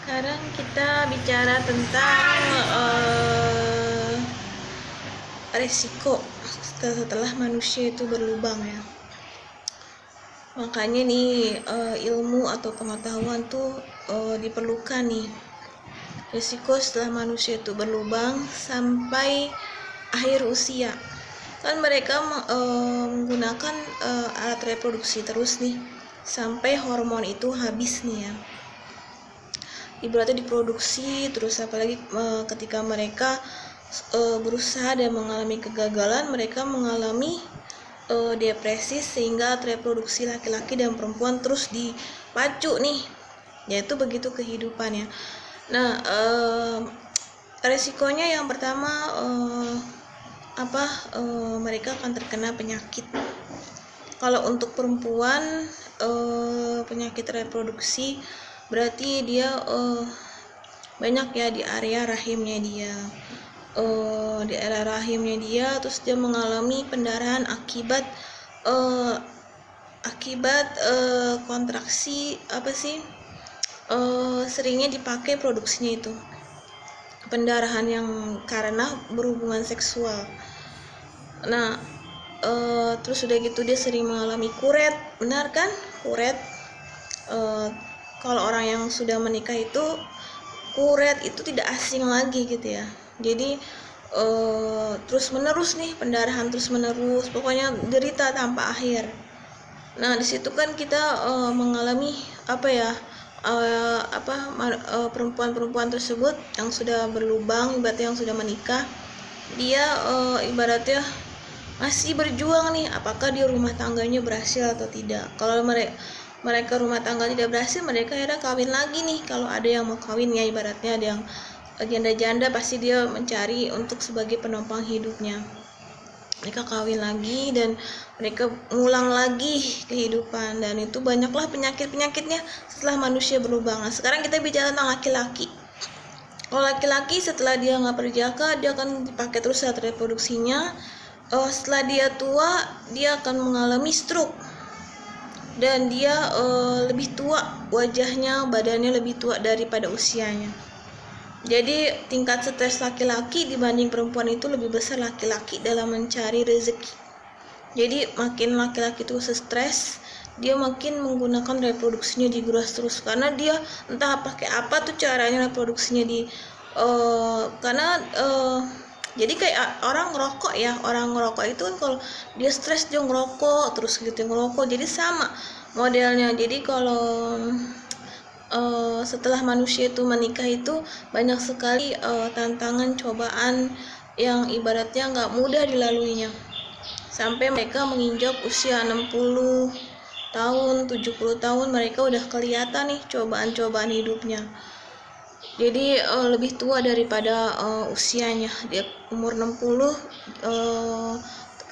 Sekarang kita bicara tentang resiko setelah manusia itu berlubang ya. Makanya nih ilmu atau pengetahuan tuh diperlukan nih. Resiko setelah manusia itu berlubang sampai akhir usia. Kan mereka menggunakan alat reproduksi terus nih sampai hormon itu habis nih ya. Ibaratnya diproduksi terus, apalagi ketika mereka berusaha dan mengalami kegagalan, mereka mengalami depresi sehingga reproduksi laki-laki dan perempuan terus dipacu nih, yaitu begitu kehidupannya. Nah, resikonya yang pertama mereka akan terkena penyakit. Kalau untuk perempuan penyakit reproduksi berarti dia banyak ya di area rahimnya dia, terus dia mengalami pendarahan akibat kontraksi seringnya dipakai produksinya itu pendarahan yang karena berhubungan seksual. Nah terus udah gitu dia sering mengalami kuret, benar kan? Kuret, kalau orang yang sudah menikah itu kuret itu tidak asing lagi gitu ya. Jadi terus menerus nih, pendarahan terus menerus, pokoknya derita tanpa akhir. Nah di situ kan kita mengalami perempuan-perempuan tersebut yang sudah berlubang, ibaratnya yang sudah menikah, dia ibaratnya masih berjuang nih, apakah dia rumah tangganya berhasil atau tidak. Kalau mereka rumah tangga tidak berhasil, mereka akhirnya kawin lagi nih. Kalau ada yang mau kawin ya, ibaratnya ada yang janda-janda, pasti dia mencari untuk sebagai penopang hidupnya. Mereka kawin lagi dan mereka ngulang lagi kehidupan, dan itu banyaklah penyakitnya setelah manusia berlubang. Nah, sekarang kita bicara tentang laki-laki. Kalau laki-laki setelah dia nggak berjaka, dia akan dipakai terus saat reproduksinya. Setelah dia tua, dia akan mengalami stroke, dan dia lebih tua wajahnya, badannya lebih tua daripada usianya. Jadi tingkat stres laki-laki dibanding perempuan itu lebih besar laki-laki dalam mencari rezeki. Jadi makin laki-laki itu stres, dia makin menggunakan reproduksinya diguras terus, karena dia entah pakai apa tuh caranya reproduksinya jadi kayak orang ngerokok ya, orang ngerokok itu kan kalau dia stres dia ngerokok terus gitu, ngerokok, jadi sama modelnya. Jadi kalau setelah manusia itu menikah itu banyak sekali tantangan, cobaan yang ibaratnya nggak mudah dilaluinya, sampai mereka menginjak usia 60 tahun, 70 tahun, mereka udah kelihatan nih cobaan-cobaan hidupnya. Jadi lebih tua daripada usianya. Dia umur 60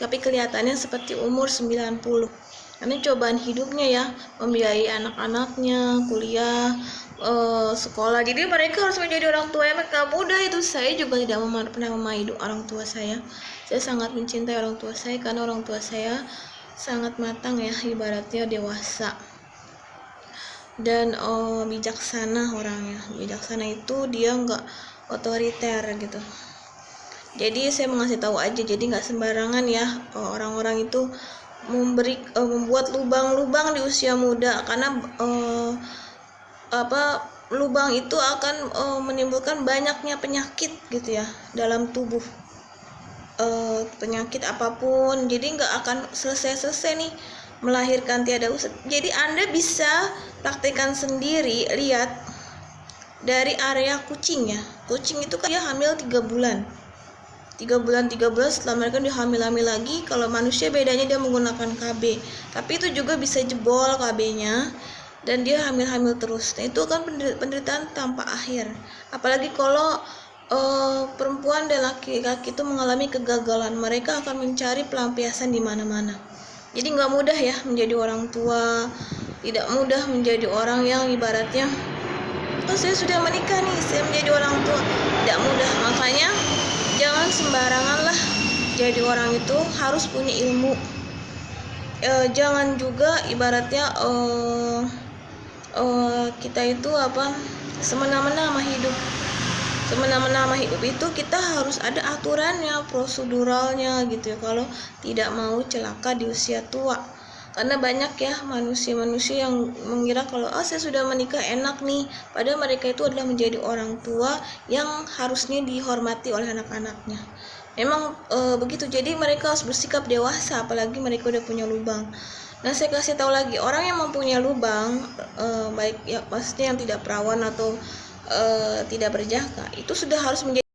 tapi kelihatannya seperti umur 90. Karena cobaan hidupnya ya, membiayai anak-anaknya, kuliah, sekolah. Jadi mereka harus menjadi orang tua yang gak mudah itu. Saya juga tidak pernah memaidu orang tua saya. Saya sangat mencintai orang tua saya karena orang tua saya sangat matang ya, ibaratnya dewasa dan bijaksana orangnya. Bijaksana itu dia nggak otoriter gitu. Jadi saya mengasih tahu aja, jadi nggak sembarangan ya orang-orang itu membuat lubang-lubang di usia muda, karena lubang itu akan menimbulkan banyaknya penyakit gitu ya dalam tubuh, penyakit apapun. Jadi nggak akan selesai nih melahirkan tiada usah. Jadi Anda bisa praktekkan sendiri, lihat dari area kucing ya. Kucing itu kan dia hamil 3 bulan setelah mereka dihamil lagi. Kalau manusia bedanya dia menggunakan KB, tapi itu juga bisa jebol KB-nya dan dia hamil terus. Nah, itu kan penderitaan tanpa akhir. Apalagi kalau perempuan dan laki-laki itu mengalami kegagalan, mereka akan mencari pelampiasan di mana-mana. Jadi nggak mudah ya menjadi orang tua, tidak mudah menjadi orang yang ibaratnya saya sudah menikah nih, saya menjadi orang tua, tidak mudah. Makanya jangan sembarangan lah jadi orang itu, harus punya ilmu. Jangan juga ibaratnya kita itu semena-mena sama hidup. Semena-mena sama hidup itu kita harus ada aturannya, proseduralnya gitu ya, kalau tidak mau celaka di usia tua. Karena banyak ya manusia-manusia yang mengira kalau saya sudah menikah enak nih, padahal mereka itu adalah menjadi orang tua yang harusnya dihormati oleh anak-anaknya. Memang begitu, jadi mereka harus bersikap dewasa, apalagi mereka udah punya lubang. Nah, saya kasih tahu lagi, orang yang mempunyai lubang, baik ya maksudnya yang tidak perawan atau tidak berjaka, itu sudah harus menjadi